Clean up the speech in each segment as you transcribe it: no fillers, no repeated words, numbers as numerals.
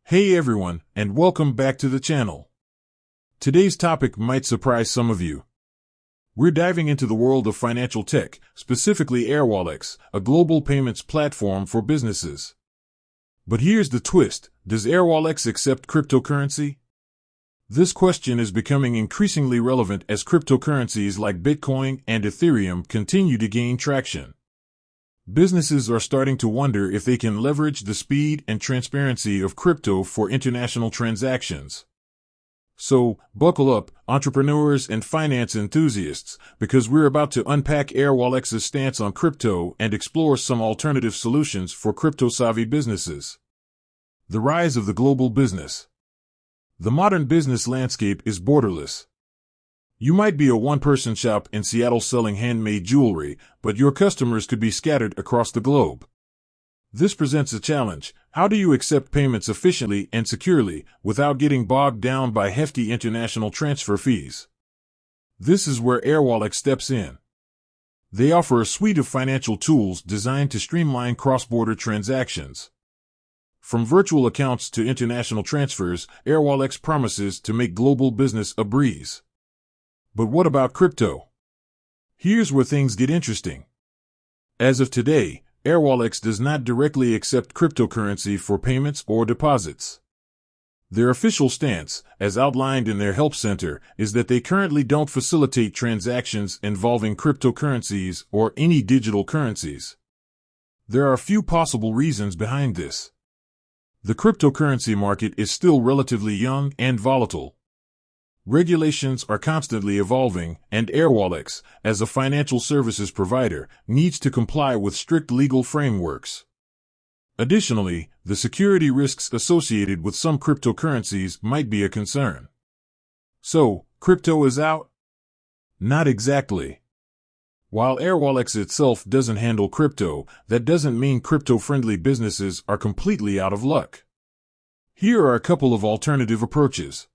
Hey everyone, and welcome back to the channel. Today's topic might surprise some of you. We're diving into the world of financial tech, specifically airwallex, a global payments platform for businesses. But here's the twist: does airwallex accept cryptocurrency? This question is becoming increasingly relevant as cryptocurrencies like Bitcoin and Ethereum continue to gain traction. Businesses are starting to wonder if they can leverage the speed and transparency of crypto for international transactions. So, buckle up, entrepreneurs and finance enthusiasts, because we're about to unpack airwallex's stance on crypto and explore some alternative solutions for crypto-savvy businesses. The rise of the global business. The modern business landscape is borderless. You might be a one-person shop in Seattle selling handmade jewelry, but your customers could be scattered across the globe. This presents a challenge. How do you accept payments efficiently and securely without getting bogged down by hefty international transfer fees? This is where airwallex steps in. They offer a suite of financial tools designed to streamline cross-border transactions. From virtual accounts to international transfers, airwallex promises to make global business a breeze. But what about crypto? Here's where things get interesting. As of today, airwallex does not directly accept cryptocurrency for payments or deposits. Their official stance, as outlined in their help center, is that they currently don't facilitate transactions involving cryptocurrencies or any digital currencies. There are a few possible reasons behind this. The cryptocurrency market is still relatively young and volatile. Regulations are constantly evolving, and airwallex, as a financial services provider, needs to comply with strict legal frameworks. Additionally, the security risks associated with some cryptocurrencies might be a concern. So, crypto is out? Not exactly. While airwallex itself doesn't handle crypto, that doesn't mean crypto-friendly businesses are completely out of luck. Here are a couple of alternative approaches.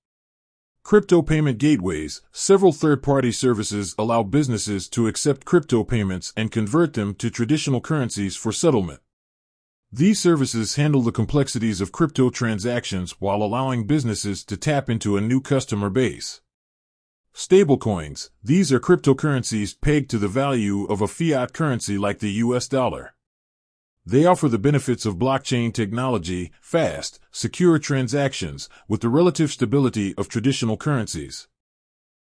Crypto payment gateways. Several third-party services allow businesses to accept crypto payments and convert them to traditional currencies for settlement. These services handle the complexities of crypto transactions while allowing businesses to tap into a new customer base. Stablecoins. These are cryptocurrencies pegged to the value of a fiat currency like the US dollar. They offer the benefits of blockchain technology, fast, secure transactions, with the relative stability of traditional currencies.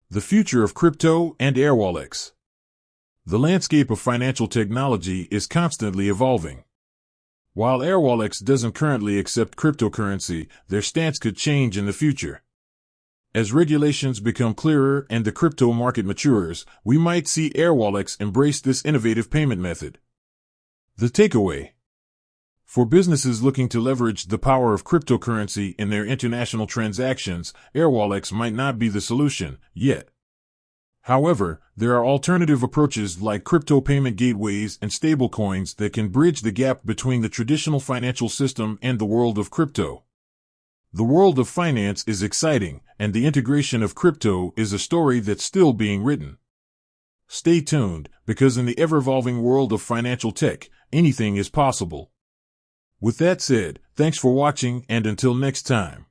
The future of crypto and airwallex. The landscape of financial technology is constantly evolving. While airwallex doesn't currently accept cryptocurrency, their stance could change in the future. As regulations become clearer and the crypto market matures, we might see airwallex embrace this innovative payment method. The takeaway. For businesses looking to leverage the power of cryptocurrency in their international transactions, airwallex might not be the solution, yet. However, there are alternative approaches like crypto payment gateways and stablecoins that can bridge the gap between the traditional financial system and the world of crypto. The world of finance is exciting, and the integration of crypto is a story that's still being written. Stay tuned, because in the ever-evolving world of financial tech, anything is possible. With that said, thanks for watching, and until next time.